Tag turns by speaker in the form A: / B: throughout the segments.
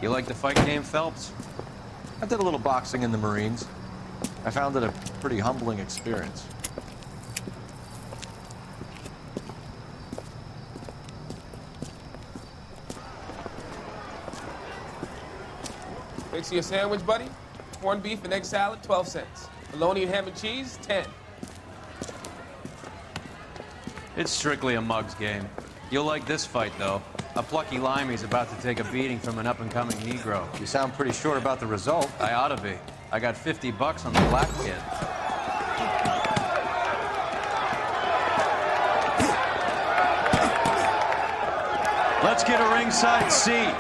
A: You like the fight game, Phelps?
B: I did a little boxing in the Marines. I found it a pretty humbling experience.
C: Fix you a sandwich, buddy? Corned beef and egg salad, 12 cents. Bologna and ham and cheese, 10.
A: It's strictly a mug's game. You'll like this fight, though. A plucky limey's about to take a beating from an up-and-coming Negro.
B: You sound pretty sure about the result.
A: I ought to be. I got $50 on the black kid. Let's get a ringside seat.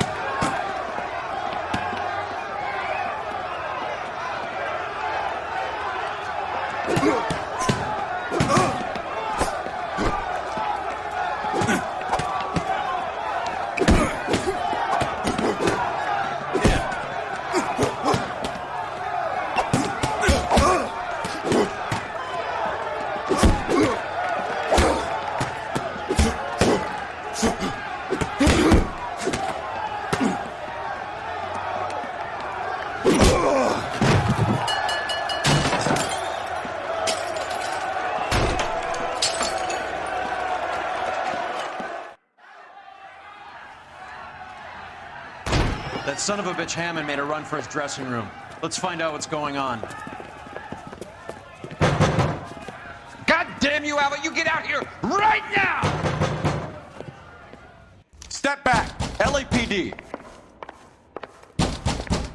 A: That son of a bitch Hammond made a run for his dressing room. Let's find out what's going on.
D: God damn you, Albert! You get out here right now!
B: Step back! LAPD!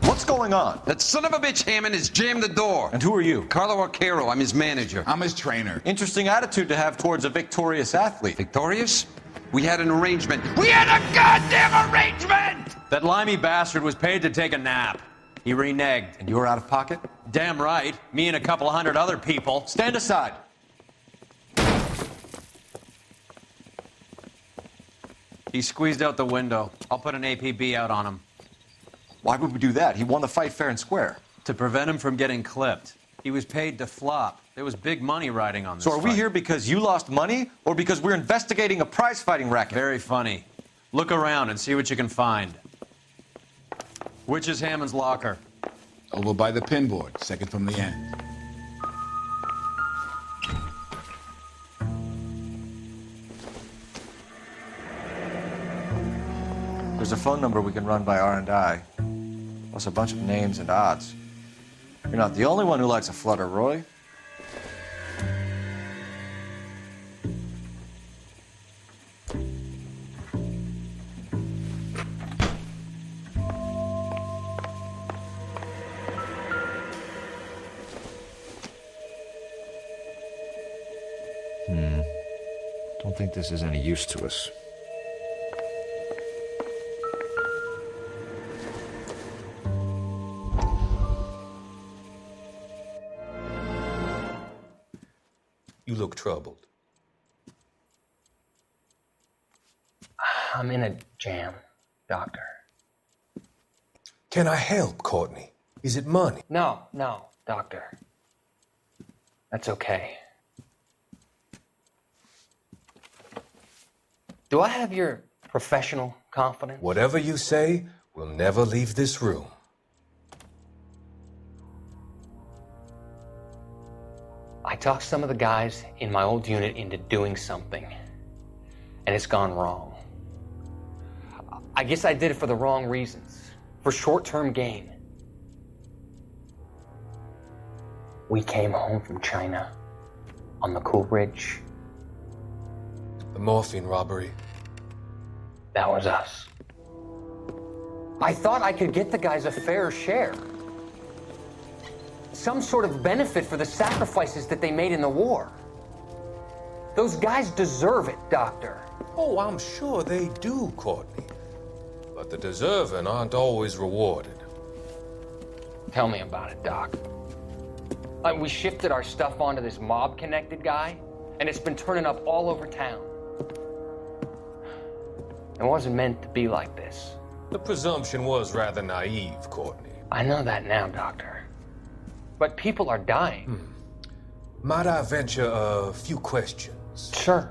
B: What's going on?
D: That son of a bitch Hammond has jammed the door.
B: And who are you?
D: Carlo Arcaro, I'm his manager.
E: I'm his trainer.
B: Interesting attitude to have towards a victorious athlete.
D: Victorious? We had an arrangement. We had a goddamn arrangement!
A: That limey bastard was paid to take a nap. He reneged.
B: And you were out of pocket?
A: Damn right. Me and a couple hundred other people.
B: Stand aside.
A: He squeezed out the window. I'll put an APB out on him.
B: Why would we do that? He won the fight fair and square.
A: To prevent him from getting clipped. He was paid to flop. There was big money riding on this
B: So are we
A: fight.
B: here because you lost money or because we're investigating a prize-fighting racket?
A: Very funny. Look around and see what you can find. Which is Hammond's locker?
E: Over by the pinboard, second from the end.
B: There's a phone number we can run by R&I, plus a bunch of names and odds. You're not the only one who likes a flutter, Roy. Don't think this is any use to us.
F: You look troubled.
G: I'm in a jam, Doctor.
F: Can I help, Courtney? Is it money?
G: No, Doctor. That's okay. Do I have your professional confidence?
F: Whatever you say, we'll never leave this room.
G: I talked some of the guys in my old unit into doing something, and it's gone wrong. I guess I did it for the wrong reasons, for short-term gain. We came home from China on the Cool Ridge.
F: The morphine robbery.
G: That was us. I thought I could get the guys a fair share. Some sort of benefit for the sacrifices that they made in the war. Those guys deserve it, Doctor.
F: Oh, I'm sure they do, Courtney. But the deserving aren't always rewarded.
G: Tell me about it, Doc. We shifted our stuff onto this mob-connected guy, and it's been turning up all over town. It wasn't meant to be like this.
F: The presumption was rather naive, Courtney.
G: I know that now, Doctor. But people are dying.
F: Might I venture a few questions?
G: Sure.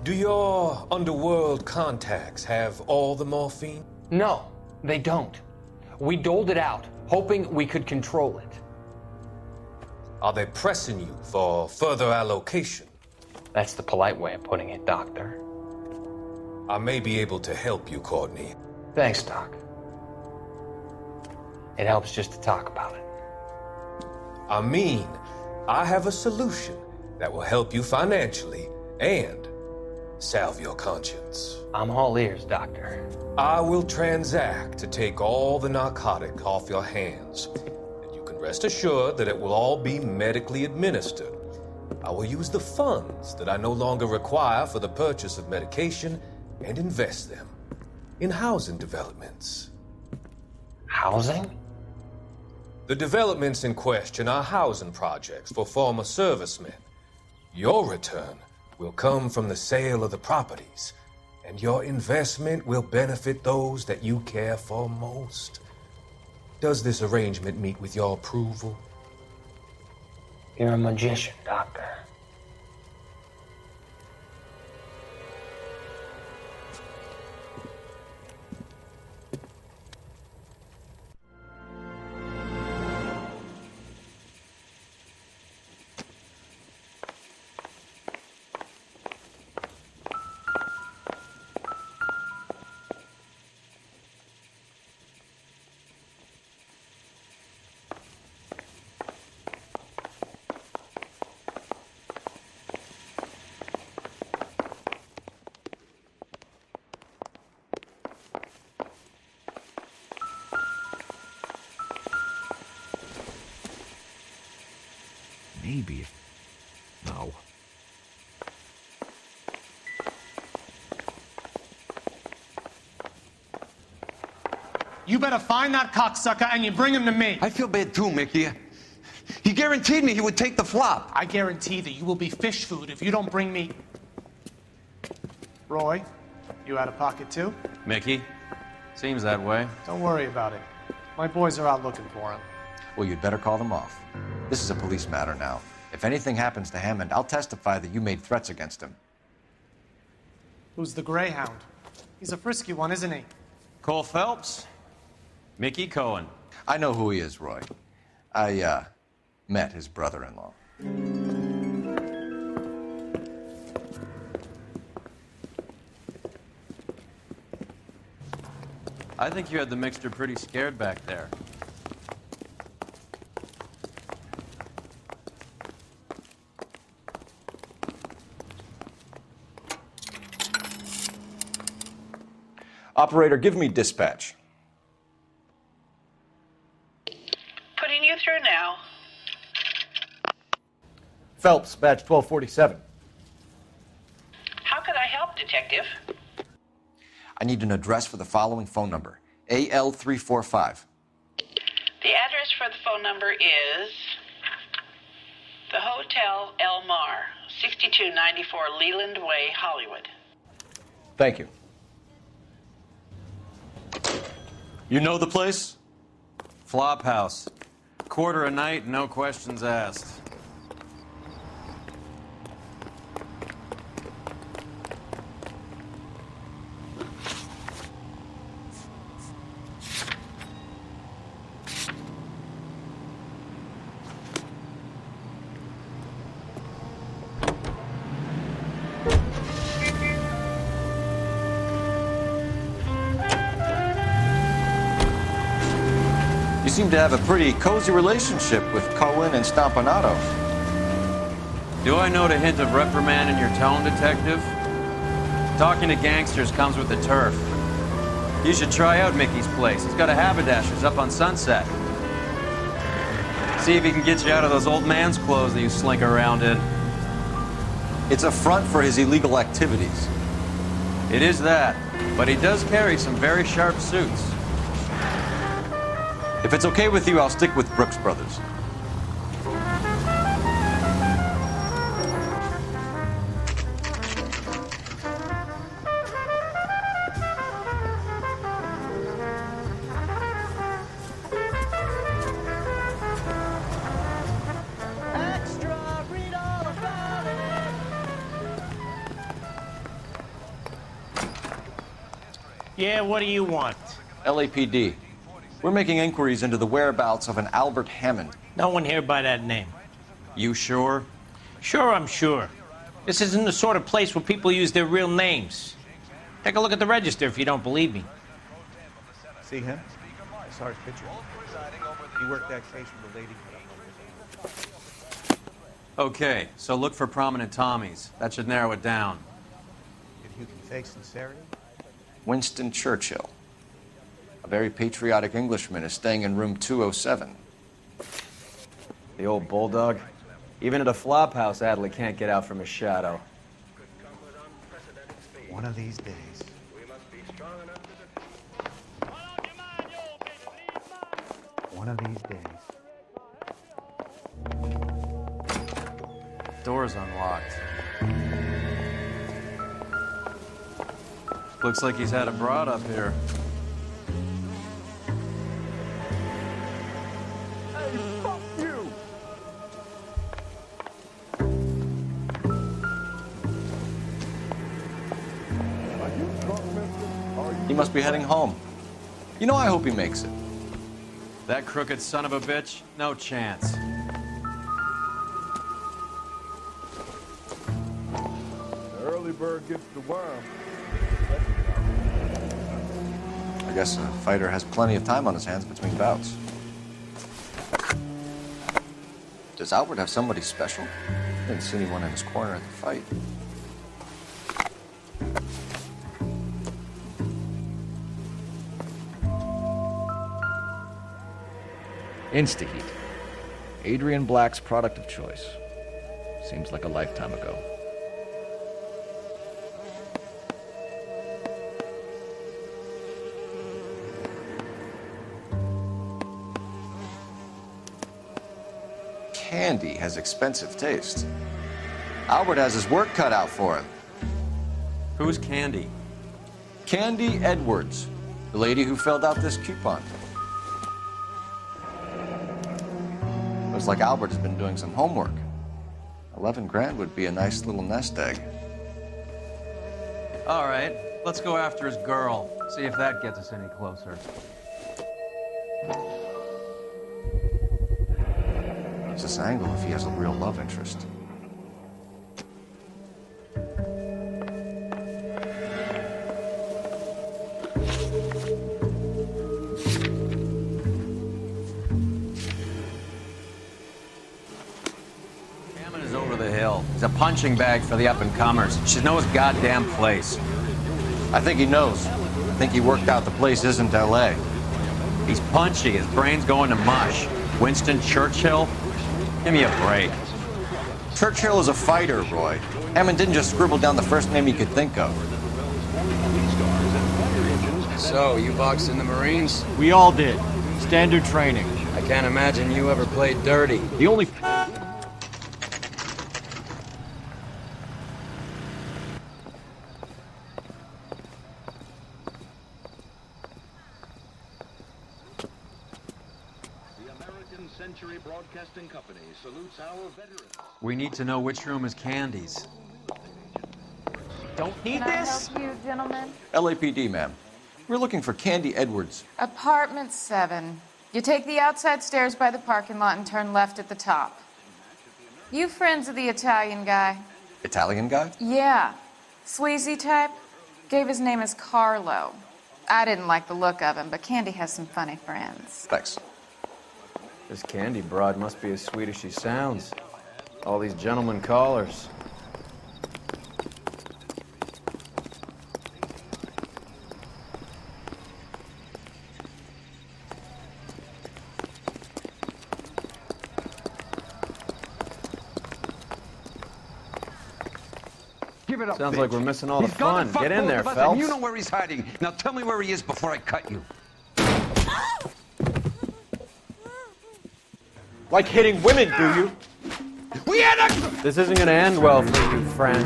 F: Do your underworld contacts have all the morphine?
G: No, they don't. We doled it out, hoping we could control it.
F: Are they pressing you for further allocation?
G: That's the polite way of putting it, Doctor.
F: I may be able to help you, Courtney.
G: Thanks, Doc. It helps just to talk about it.
F: I mean, I have a solution that will help you financially and salve your conscience.
G: I'm all ears, Doctor.
F: I will transact to take all the narcotic off your hands. And you can rest assured that it will all be medically administered. I will use the funds that I no longer require for the purchase of medication and invest them in housing developments.
G: Housing?
F: The developments in question are housing projects for former servicemen. Your return will come from the sale of the properties, and your investment will benefit those that you care for most. Does this arrangement meet with your approval?
G: You're a magician, Doctor.
D: Maybe. No.
H: You better find that cocksucker and you bring him to me.
D: I feel bad too, Mickey. He guaranteed me he would take the flop.
H: I guarantee that you will be fish food if you don't bring me... Roy, you out of pocket too?
A: Mickey? Seems that way.
H: Don't worry about it. My boys are out looking for him.
B: Well, you'd better call them off. This is a police matter now. If anything happens to Hammond, I'll testify that you made threats against him.
H: Who's the Greyhound? He's a frisky one, isn't he?
A: Cole Phelps? Mickey Cohen.
B: I know who he is, Roy. I, met his brother-in-law.
A: I think you had the mixture pretty scared back there.
B: Operator, give me dispatch.
I: Putting you through now.
B: Phelps, badge 1247.
I: How could I help, Detective?
B: I need an address for the following phone number. AL345.
I: The address for the phone number is the Hotel El Mar, 6294 Leland Way, Hollywood.
B: Thank you.
A: You know the place? Flop house. Quarter a night, no questions asked.
B: You seem to have a pretty cozy relationship with Cohen and Stompanato.
A: Do I note a hint of reprimand in your tone, Detective? Talking to gangsters comes with the turf. You should try out Mickey's place. He's got a haberdasher's up on Sunset. See if he can get you out of those old man's clothes that you slink around in.
B: It's a front for his illegal activities.
A: It is that, but he does carry some very sharp suits.
B: If it's okay with you, I'll stick with Brooks Brothers.
H: Yeah, what do you want?
B: LAPD. We're making inquiries into the whereabouts of an Albert Hammond.
J: No one here by that name.
A: You sure?
J: Sure, I'm sure. This isn't the sort of place where people use their real names. Take a look at the register if you don't believe me.
K: See him? I saw his picture. He worked that case with the lady.
A: Okay, so look for prominent Tommies. That should narrow it down.
K: If you can fake sincerity?
B: Winston Churchill. A very patriotic Englishman is staying in room 207.
L: The old bulldog. Even at a flop house, Adley can't get out from his shadow.
K: One of these days. One of these days.
A: Door's unlocked. Looks like he's had a broad up here.
D: Hey, fuck you!
B: He must be heading home. You know, I hope he makes it.
A: That crooked son of a bitch? No chance.
D: The early bird gets the worm.
B: I guess a fighter has plenty of time on his hands between bouts. Does Albert have somebody special? Didn't see anyone in his corner at the fight.
M: Instaheat. Adrian Black's product of choice. Seems like a lifetime ago.
B: Candy has expensive taste. Albert has his work cut out for him.
A: Who's Candy?
B: Candy Edwards, the lady who filled out this coupon. Looks like Albert's been doing some homework. 11 grand would be a nice little nest egg.
A: All right, let's go after his girl. See if that gets us any closer.
B: What's this angle if he has a real love interest?
A: Hammond is over the hill. He's a punching bag for the up-and-comers. Should know his goddamn place.
B: I think he knows. I think he worked out the place isn't L.A.
A: He's punchy. His brain's going to mush. Winston Churchill? Give me a break.
B: Churchill is a fighter, Roy. Hammond didn't just scribble down the first name he could think of.
L: So, you boxed in the Marines?
M: We all did. Standard training.
L: I can't imagine you ever played dirty.
M: The only...
A: We need to know which room is Candy's.
J: Don't need
N: Can I
J: this?
N: help you, gentlemen?
B: LAPD, ma'am. We're looking for Candy Edwards.
N: Apartment 7. You take the outside stairs by the parking lot and turn left at the top. You friends of the Italian guy?
B: Italian guy?
N: Yeah. Sleazy type? Gave his name as Carlo. I didn't like the look of him, but Candy has some funny friends.
B: Thanks.
L: This Candy broad must be as sweet as she sounds. All these gentlemen callers.
D: Give it up,
L: Sounds
D: bitch.
L: like we're missing all the
D: He's gonna
L: fun.
D: fuck
L: Get in
D: both
L: there,
D: of us,
L: Phelps.
D: and you know where he's hiding. Now tell me where he is before I cut you.
M: Like hitting women, do you?
D: We had a...
L: This isn't gonna end well for you, friend.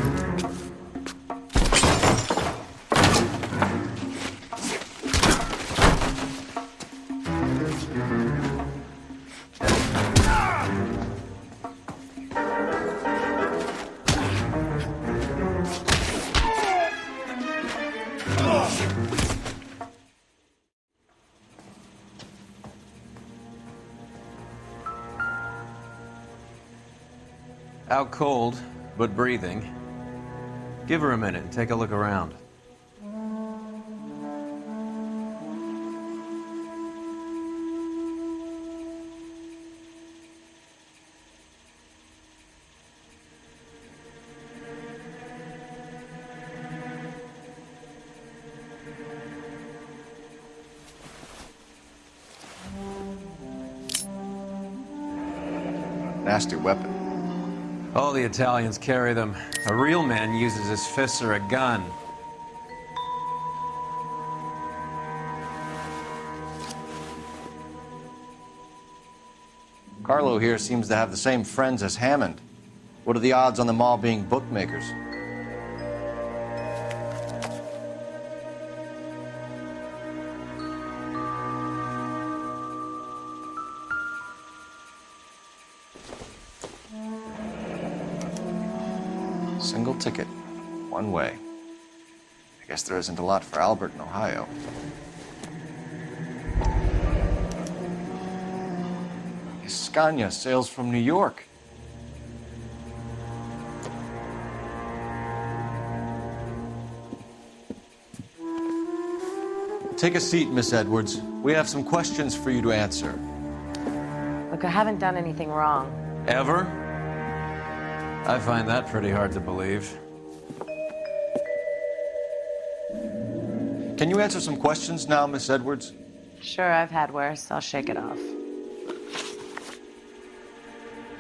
A: Out cold, but breathing. Give her a minute and take a look around.
B: Nasty weapon.
A: All the Italians carry them. A real man uses his fists or a gun.
B: Carlo here seems to have the same friends as Hammond. What are the odds on them all being bookmakers? Single ticket, one way. I guess there isn't a lot for Albert in Ohio. Scania sails from New York. Take a seat, Miss Edwards. We have some questions for you to answer.
O: Look, I haven't done anything wrong.
A: Ever? I find that pretty hard to believe.
B: Can you answer some questions now, Miss Edwards?
O: Sure, I've had worse. I'll shake it off.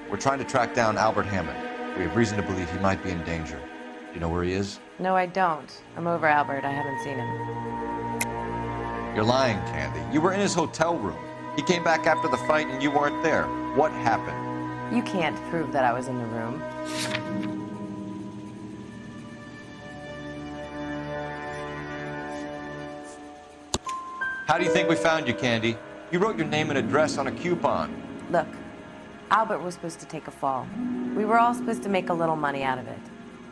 B: We're trying to track down Albert Hammond. We have reason to believe he might be in danger. Do you know where he is?
O: No, I don't. I'm over Albert. I haven't seen him.
B: You're lying, Candy. You were in his hotel room. He came back after the fight and you weren't there. What happened?
O: You can't prove that I was in the room.
B: How do you think we found you, Candy? You wrote your name and address on a coupon.
O: Look, Albert was supposed to take a fall. We were all supposed to make a little money out of it.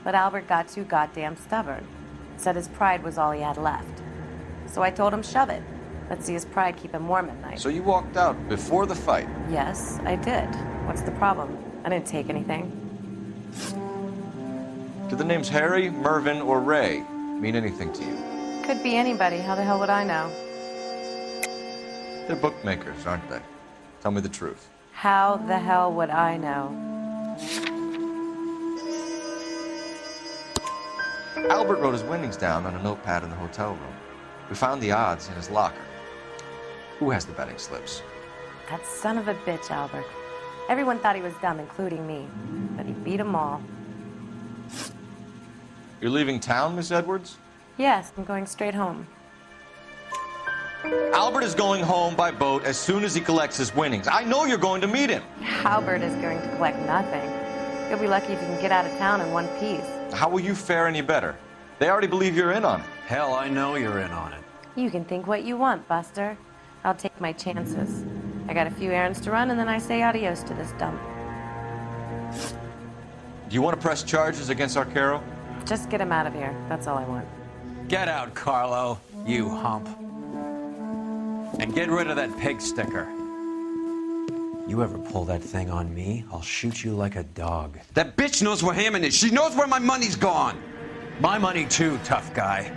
O: But Albert got too goddamn stubborn. Said his pride was all he had left. So I told him, shove it. Let's see his pride keep him warm at night.
B: So you walked out before the fight?
O: Yes, I did. What's the problem? I didn't take anything.
B: Do the names Harry, Mervyn, or Ray mean anything to you?
O: Could be anybody. How the hell would I know?
B: They're bookmakers, aren't they? Tell me the truth.
O: How the hell would I know?
B: Albert wrote his winnings down on a notepad in the hotel room. We found the odds in his locker. Who has the betting slips?
O: That son of a bitch, Albert. Everyone thought he was dumb, including me. But he beat them all.
B: You're leaving town, Miss Edwards?
O: Yes, I'm going straight home.
B: Albert is going home by boat as soon as he collects his winnings. I know you're going to meet him.
O: Albert is going to collect nothing. You'll be lucky if you can get out of town in one piece.
B: How will you fare any better? They already believe you're in on it.
A: Hell, I know you're in on it.
O: You can think what you want, Buster. I'll take my chances. I got a few errands to run, and then I say adios to this dump.
B: Do you want to press charges against Arcaro?
O: Just get him out of here. That's all I want.
A: Get out, Carlo, you hump. And get rid of that pig sticker. You ever pull that thing on me, I'll shoot you like a dog.
D: That bitch knows where Hammond is. She knows where my money's gone.
A: My money too, tough guy.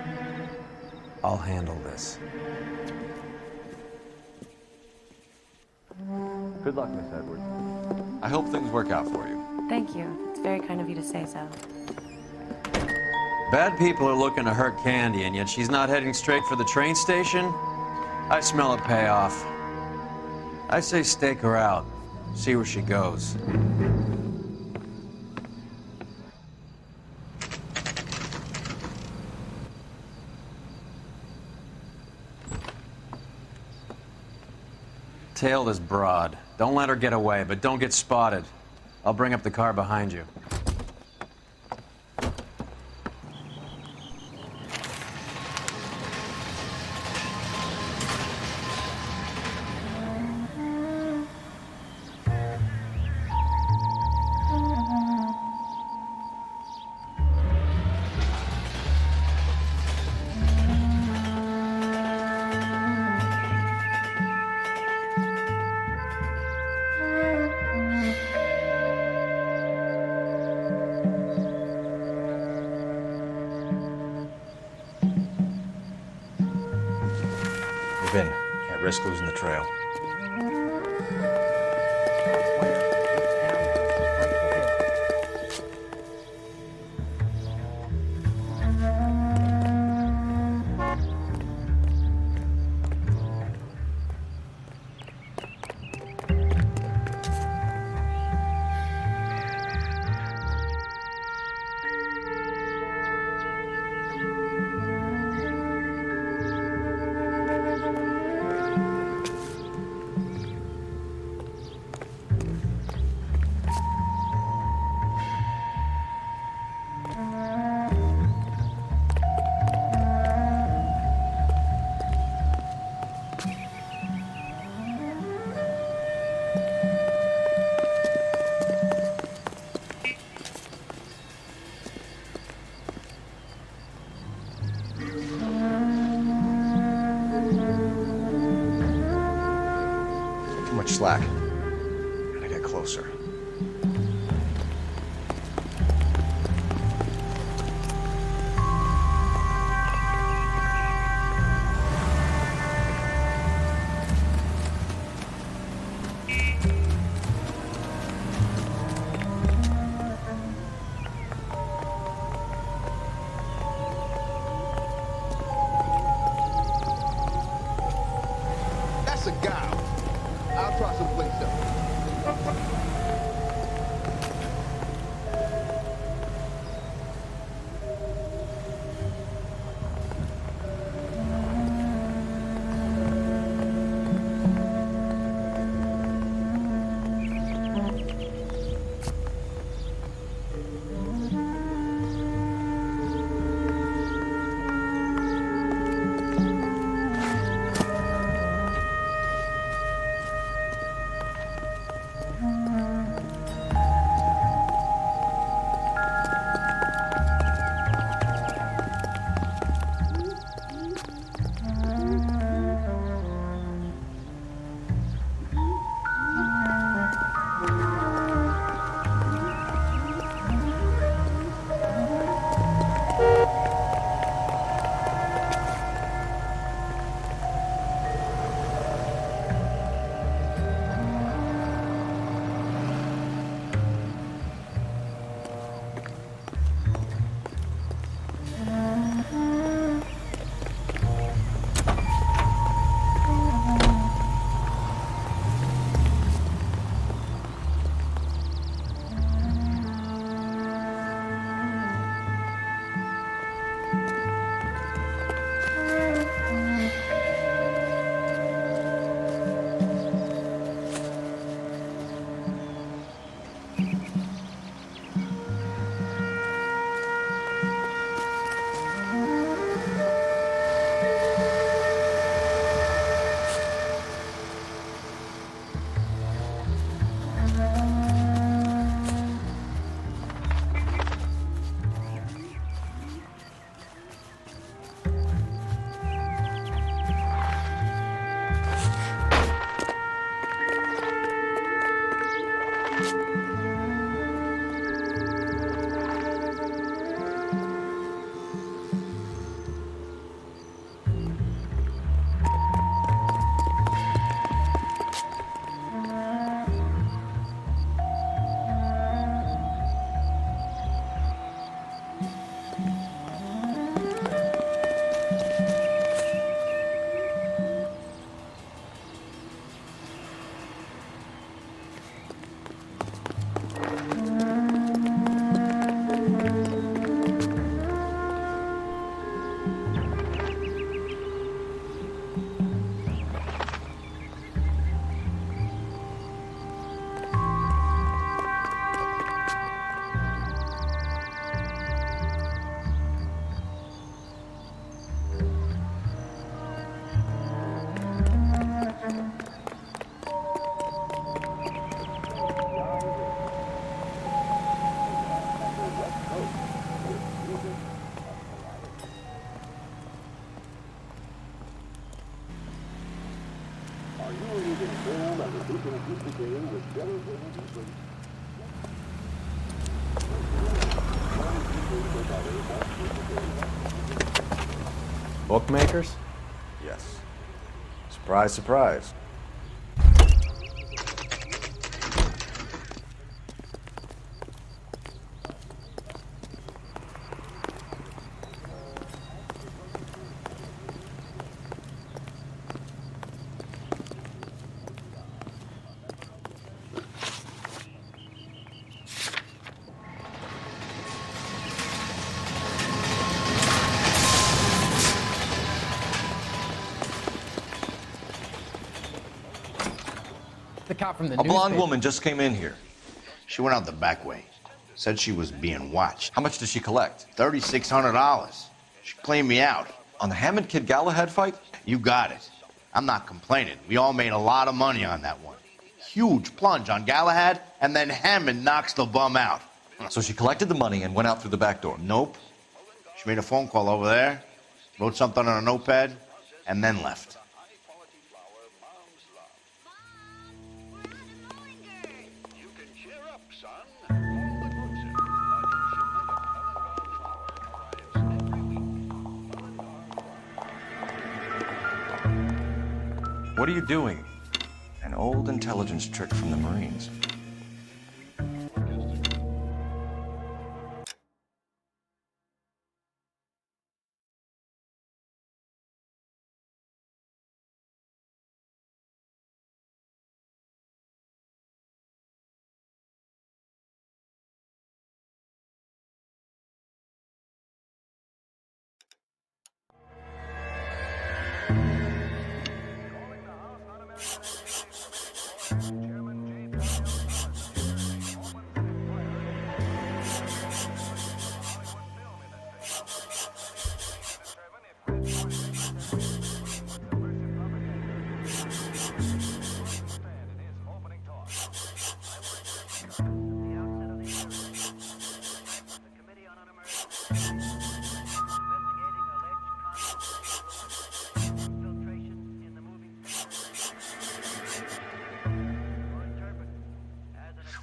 A: I'll handle this.
B: Good luck, Miss Edwards. I hope things work out for you.
O: Thank you. It's very kind of you to say so.
A: Bad people are looking to hurt Candy, and yet she's not heading straight for the train station? I smell a payoff. I say stake her out. See where she goes. Tail this broad. Don't let her get away, but don't get spotted. I'll bring up the car behind you.
B: in. Can't risk losing the trail. Slack. Gotta get closer.
D: That's a guy. I'll try someplace else.
L: Bookmakers?
B: Yes. Surprise, surprise.
P: The cop from the
B: A blonde
P: newspaper.
B: woman just came in here.
K: She went out the back way. Said she was being watched.
B: How much did she collect?
K: $3,600. She cleaned me out.
B: On the Hammond Kid Galahad fight?
K: You got it. I'm not complaining. We all made a lot of money on that one. Huge plunge on Galahad, and then Hammond knocks the bum out.
B: So she collected the money and went out through the back door?
K: Nope. She made a phone call over there, wrote something on a notepad, and then left.
B: What are you doing? An old intelligence trick from the Marines.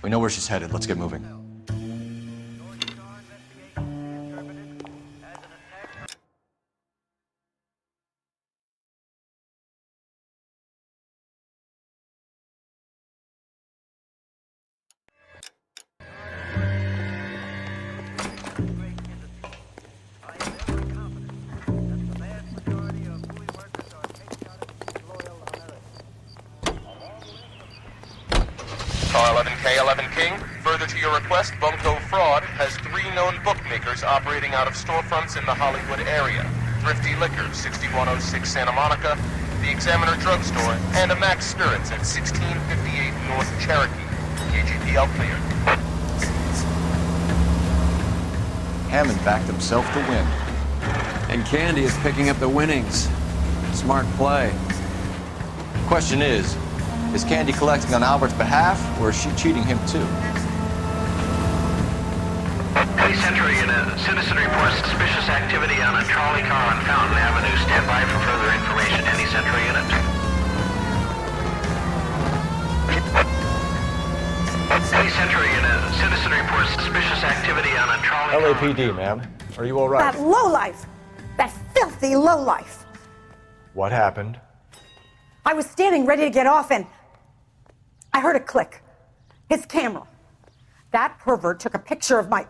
B: We know where she's headed. Let's get moving.
Q: Car 11K, 11 King. Further to your request, Bunko Fraud has 3 known bookmakers operating out of storefronts in the Hollywood area. Thrifty Liquor, 6106 Santa Monica, the Examiner Drugstore, and a Max Spirits at 1658 North Cherokee. KGPL cleared.
B: Hammond backed himself to win.
A: And Candy is picking up the winnings. Smart play.
B: Question is Candy collecting on Albert's behalf, or is she cheating him too?
R: Police Central Unit, citizen reports suspicious activity on a trolley car on Fountain Avenue. Stand by for further information. Any Central Unit. Police Central Unit, citizen reports suspicious activity on a trolley car.
B: LAPD, ma'am. Are you all right?
S: That lowlife! That filthy lowlife!
B: What happened?
S: I was standing ready to get off and I heard a click. His camera. That pervert took a picture of my...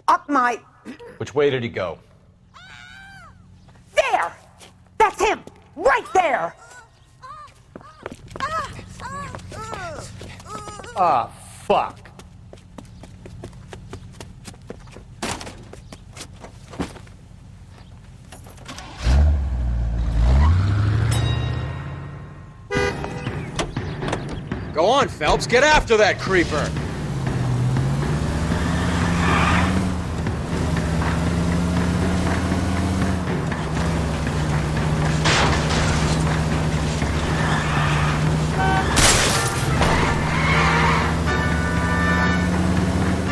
S: up my...
B: Which way did he go?
S: There! That's him! Right there!
P: Ah, fuck.
F: Go on, Phelps, get after that creeper!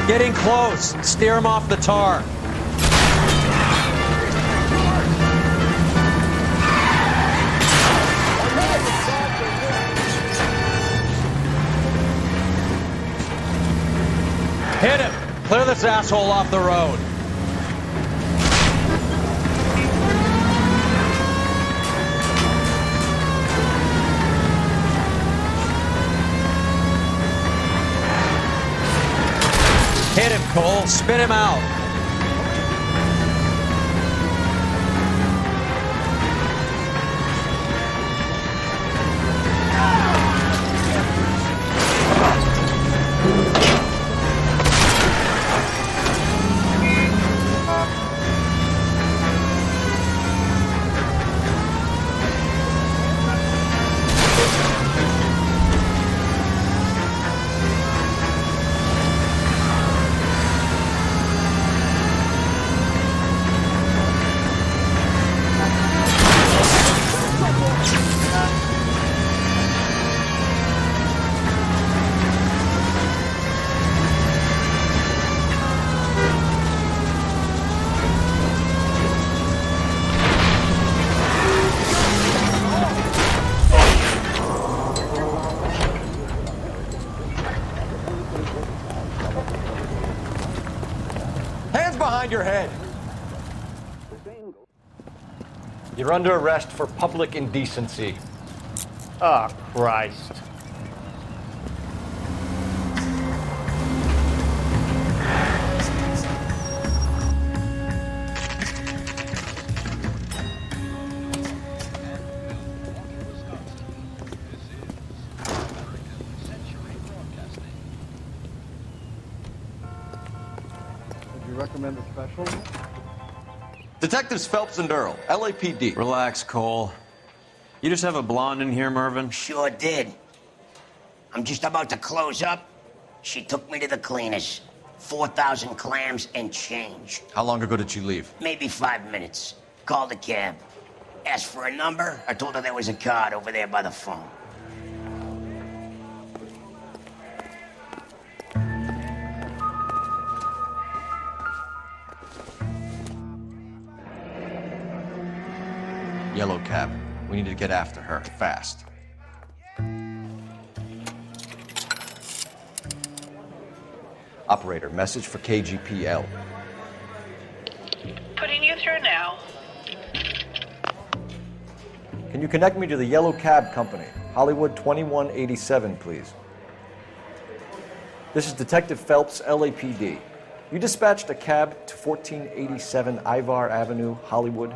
A: Getting close. Steer him off the tar. Hit him! Clear this asshole off the road. Daniel, spit him out.
B: Behind your head. You're under arrest for public indecency.
J: Oh, Christ.
B: Recommend a special? Detectives Phelps and Earl, LAPD.
A: Relax, Cole. You just have a blonde in here, Mervyn?
T: Sure did. I'm just about to close up. She took me to the cleaners. 4,000 clams and change.
B: How long ago did you leave?
T: Maybe 5 minutes. Called a cab. Asked for a number. I told her there was a card over there by the phone.
B: Yellow cab. We need to get after her, fast. Operator, message for KGPL.
I: Putting you through now.
B: Can you connect me to the Yellow Cab Company? Hollywood 2187, please. This is Detective Phelps, LAPD. You dispatched a cab to 1487 Ivar Avenue, Hollywood.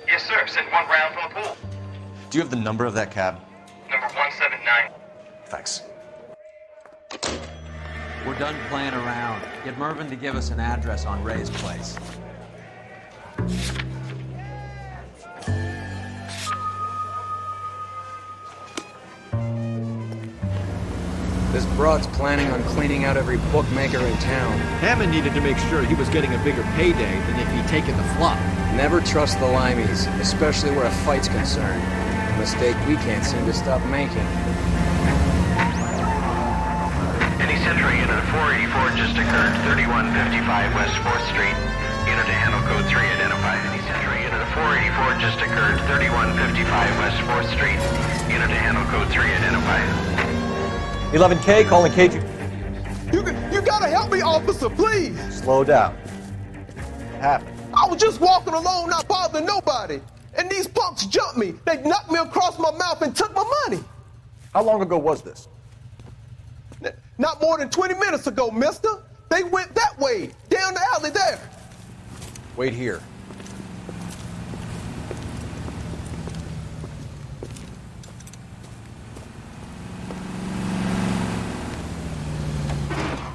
R: Yes, sir. Sent one round from the pool.
B: Do you have the number of that cab?
R: Number 179.
B: Thanks.
A: We're done playing around. Get Mervyn to give us an address on Ray's place.
L: This broad's planning on cleaning out every bookmaker in town.
M: Hammond needed to make sure he was getting a bigger payday than if he'd taken the flop.
L: Never trust the limeys, especially where a fight's concerned. A mistake we can't seem to stop making.
R: Any Century Unit 484 just occurred, 3155 West 4th Street. Unit to handle code 3 identified. Any Century Unit 484 just occurred, 3155 West 4th Street. Unit to handle code 3 identified.
B: 11K, calling KG.
U: You gotta help me, officer, please!
B: Slow down. What happened?
U: I was just walking along, not bothering nobody. And these punks jumped me. They knocked me across my mouth and took my money.
B: How long ago was this?
U: Not more than 20 minutes ago, mister. They went that way, down the alley there.
B: Wait here.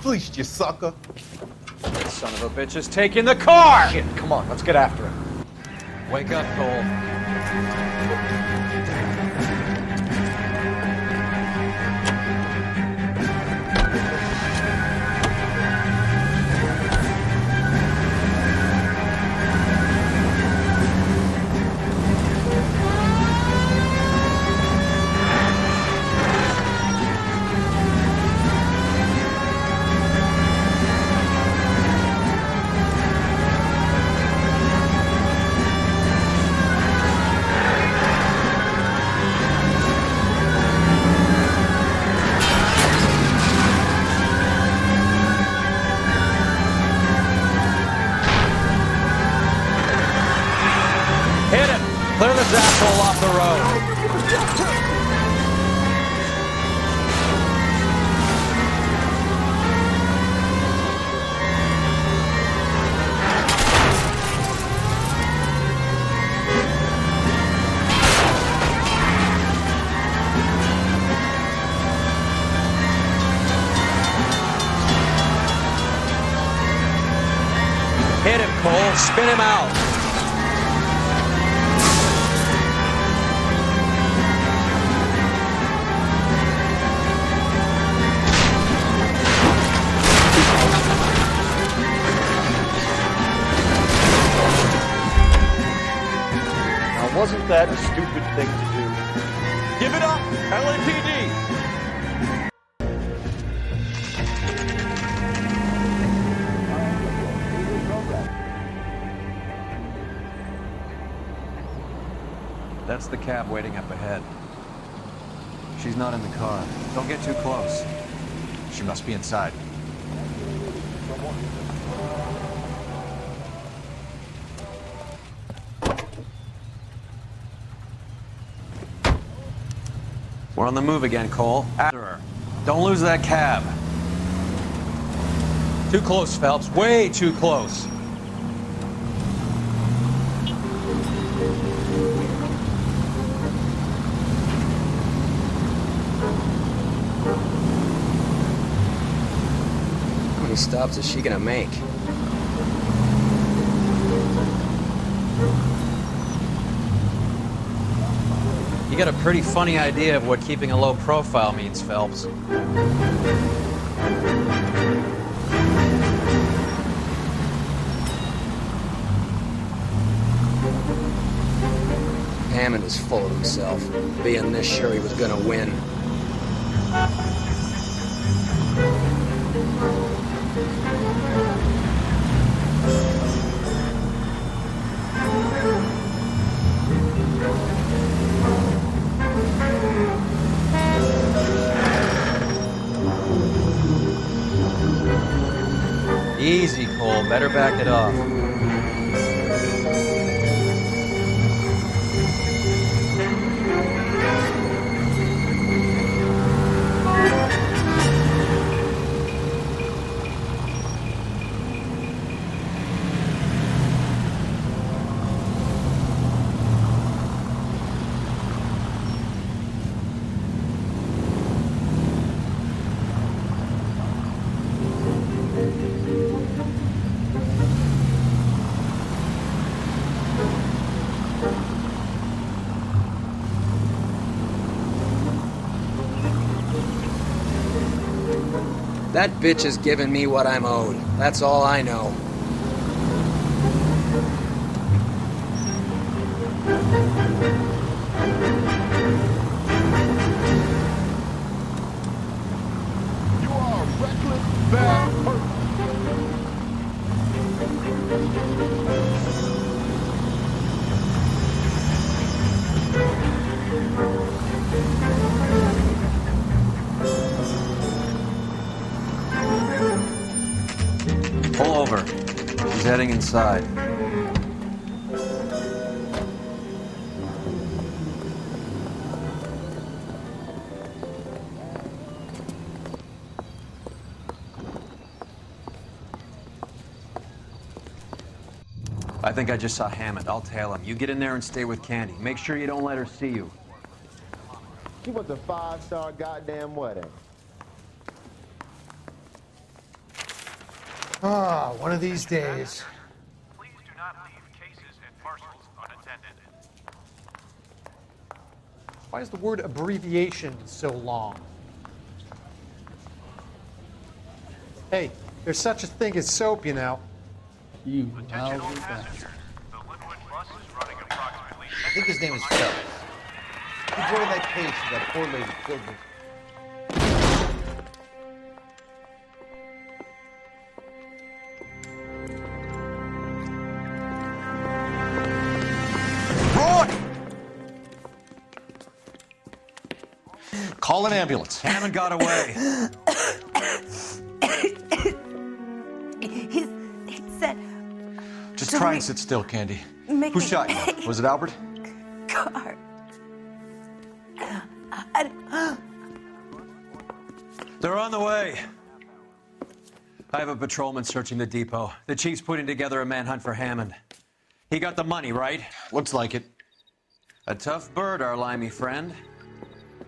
U: Fleeced you, sucker.
J: That son of a bitch is taking the car!
B: Shit, come on, let's get after him.
A: Wake up, Cole. Clear this asshole off the road. Hit him, Cole. Spin him out.
B: Now, wasn't that a stupid thing to do? Give it up, LAPD!
A: That's the cab waiting up ahead. She's not in the car. Don't get too close.
B: She must be inside.
A: We're on the move again, Cole. After her. Don't lose that cab. Too close, Phelps. Way too close.
L: How many stops is she gonna make?
A: You got a pretty funny idea of what keeping a low profile means, Phelps.
L: Hammond is full of himself, being this sure he was gonna win.
A: Easy, Cole. Better back it off.
L: That bitch is giving me what I'm owed. That's all I know.
U: You are a reckless, bad person.
A: Pull over. He's heading inside. I think I just saw Hammond. I'll tail him. You get in there and stay with Candy. Make sure you don't let her see you.
U: She wants a 5-star goddamn wedding.
H: Ah, one of these days.
Q: Please do not leave cases and parcels unattended.
H: Why is the word abbreviation so long? Hey, there's such a thing as soap, you know.
C: You
Q: Attention all passengers. The Linwood bus is running approximately.
C: I think his name is Phelps. He joined that case with that poor lady killed me.
B: Call an ambulance.
A: Hammond got away.
O: He said...
B: Just try and sit still, Candy.
O: Make
B: Who
O: me-
B: shot you? Was it Albert?
O: Car.
A: They're on the way. I have a patrolman searching the depot. The chief's putting together a manhunt for Hammond. He got the money, right?
B: Looks like it.
A: A tough bird, our limey friend.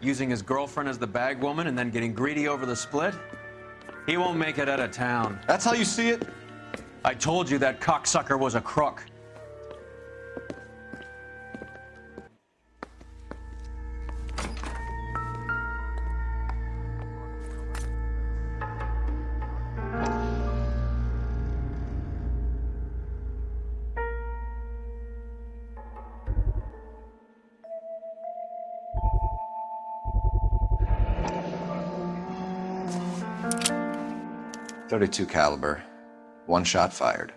A: Using his girlfriend as the bag woman and then getting greedy over the split. He won't make it out of town.
B: That's how you see it?
A: I told you that cocksucker was a crook.
B: .32 caliber. One shot fired.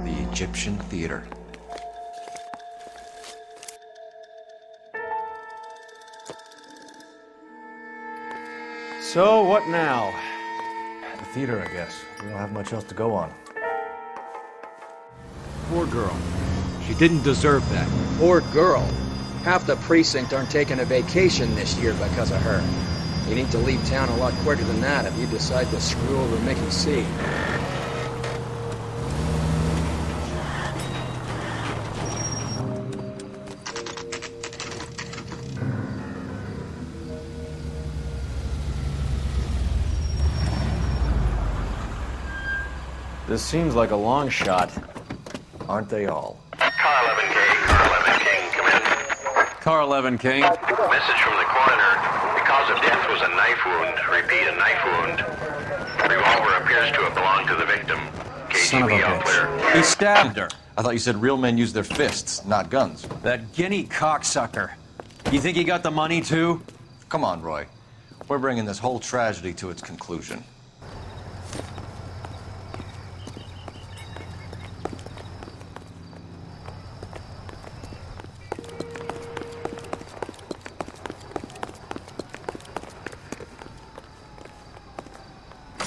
B: The Egyptian Theater.
L: So, what now?
B: The theater, I guess. We don't have much else to go on.
L: Poor girl. She didn't deserve that.
P: Poor girl. Half the precinct aren't taking a vacation this year because of her. You need to leave town a lot quicker than that if you decide to screw over Mickey C.
L: This seems like a long shot.
B: Aren't they all?
R: Car 11K, Car 11 King, come in.
A: Car 11 King.
R: Message from the coroner. The cause of death was a knife wound. Repeat, a knife wound. Revolver appears to have belonged to the victim.
B: Son of a
R: KGB all clear.
B: bitch.
A: He stabbed her.
B: I thought you said real men use their fists, not guns.
A: That guinea cocksucker. You think he got the money too?
B: Come on, Roy. We're bringing this whole tragedy to its conclusion.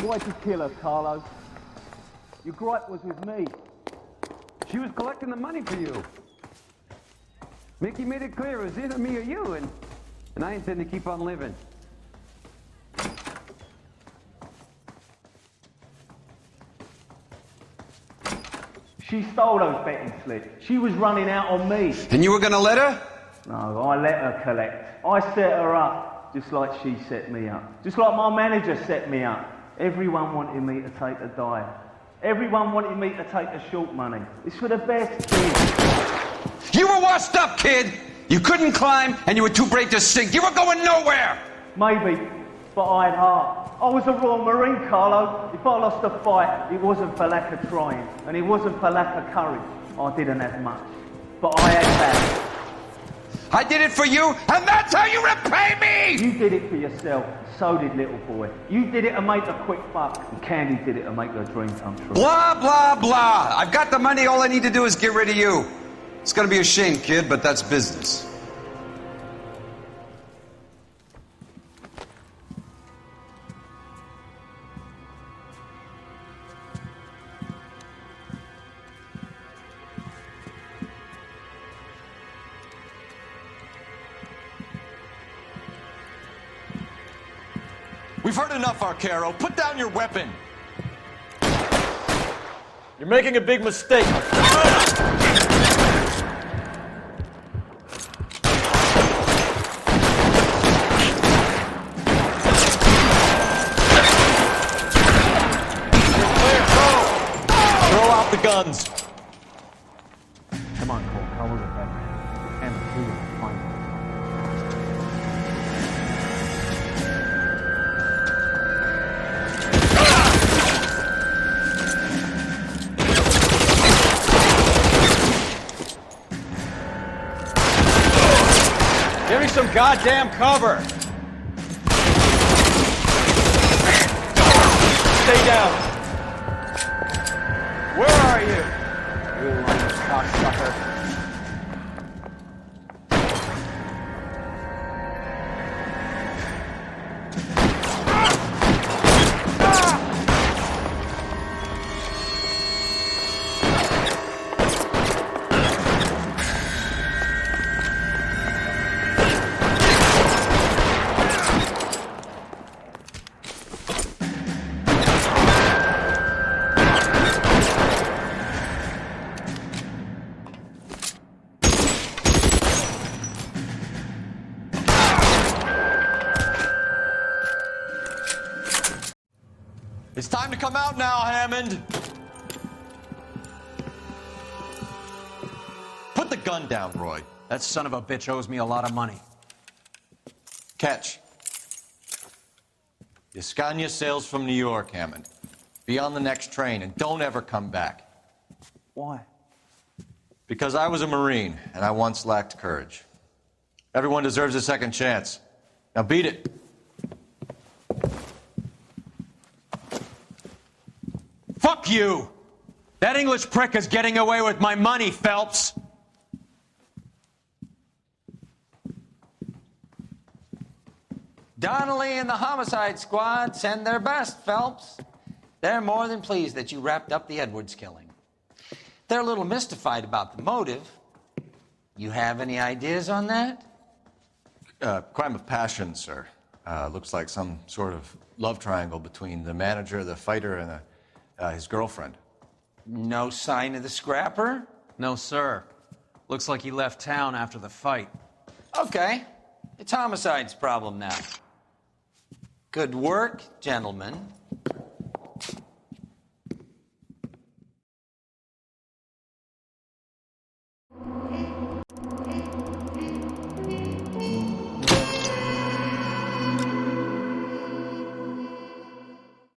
C: Why'd you kill her, Carlo? Your gripe was with me.
D: She was collecting the money for you. Mickey made it clear it was either me or you, and I intend to keep on living.
C: She stole those betting slips. She was running out on me.
D: And you were gonna let her?
C: No, I let her collect. I set her up, just like she set me up. Just like my manager set me up. Everyone wanted me to take a dive. Everyone wanted me to take the short money. It's for the best kid.
D: You were washed up, kid! You couldn't climb, and you were too brave to sink. You were going nowhere!
C: Maybe, but I had heart. I was a Royal Marine, Carlo. If I lost a fight, it wasn't for lack of trying, and it wasn't for lack of courage. I didn't have much, but I had that.
D: I did it for you, and that's how you repay me!
C: You did it for yourself. So did little boy. You did it to make a quick buck, and Candy did it to make her dream come true.
D: Blah, blah, blah. I've got the money. All I need to do is get rid of you. It's gonna be a shame, kid, but that's business.
B: We've heard enough, Arcaro. Put down your weapon.
L: You're making a big mistake.
B: Throw out the guns.
C: Come on, Cole. How was it, Batman? And the fool, fine.
L: Give me some goddamn cover! Stay down! Where are you? You lying cocksucker.
B: It's time to come out now, Hammond. Put the gun down, Roy.
A: That son of a bitch owes me a lot of money.
B: Catch. Yascania sails from New York, Hammond. Be on the next train and don't ever come back.
C: Why?
B: Because I was a Marine and I once lacked courage. Everyone deserves a second chance. Now beat it.
A: Fuck you! That English prick is getting away with my money, Phelps!
E: Donnelly and the homicide squad send their best, Phelps. They're more than pleased that you wrapped up the Edwards killing. They're a little mystified about the motive. You have any ideas on that?
B: Crime of passion, sir. Looks like some sort of love triangle between the manager, the fighter, and his girlfriend.
E: No sign of the scrapper?
A: No, sir. Looks like he left town after the fight.
E: Okay. It's homicide's problem now. Good work, gentlemen.